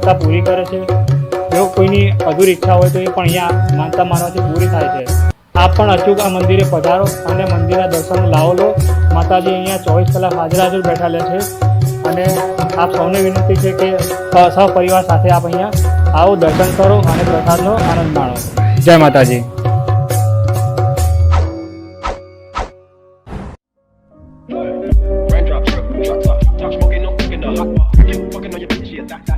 માનતા પૂરી કરે છે। જો કોઈની અધૂરી ઈચ્છા હોય તો એ પણ અહીંયા માનતા માનવાથી પૂરી થાય છે। આપ પણ અચૂક આ મંદિરે પધારો અને મંદિરના દર્શન લાવો લો। માતાજી અહીંયા 24 કલાક હાજર બેઠા લે છે અને આપ સૌને વિનંતી છે કે સહપરિવાર સાથે આપ અહીંયા આવો, દર્શન કરો અને પ્રસાદનો આનંદ માણો। જય માતાજી। Raindrops, drop top, talk smoking, no cooking, no hot. You fucking on your bitch, yeah, that.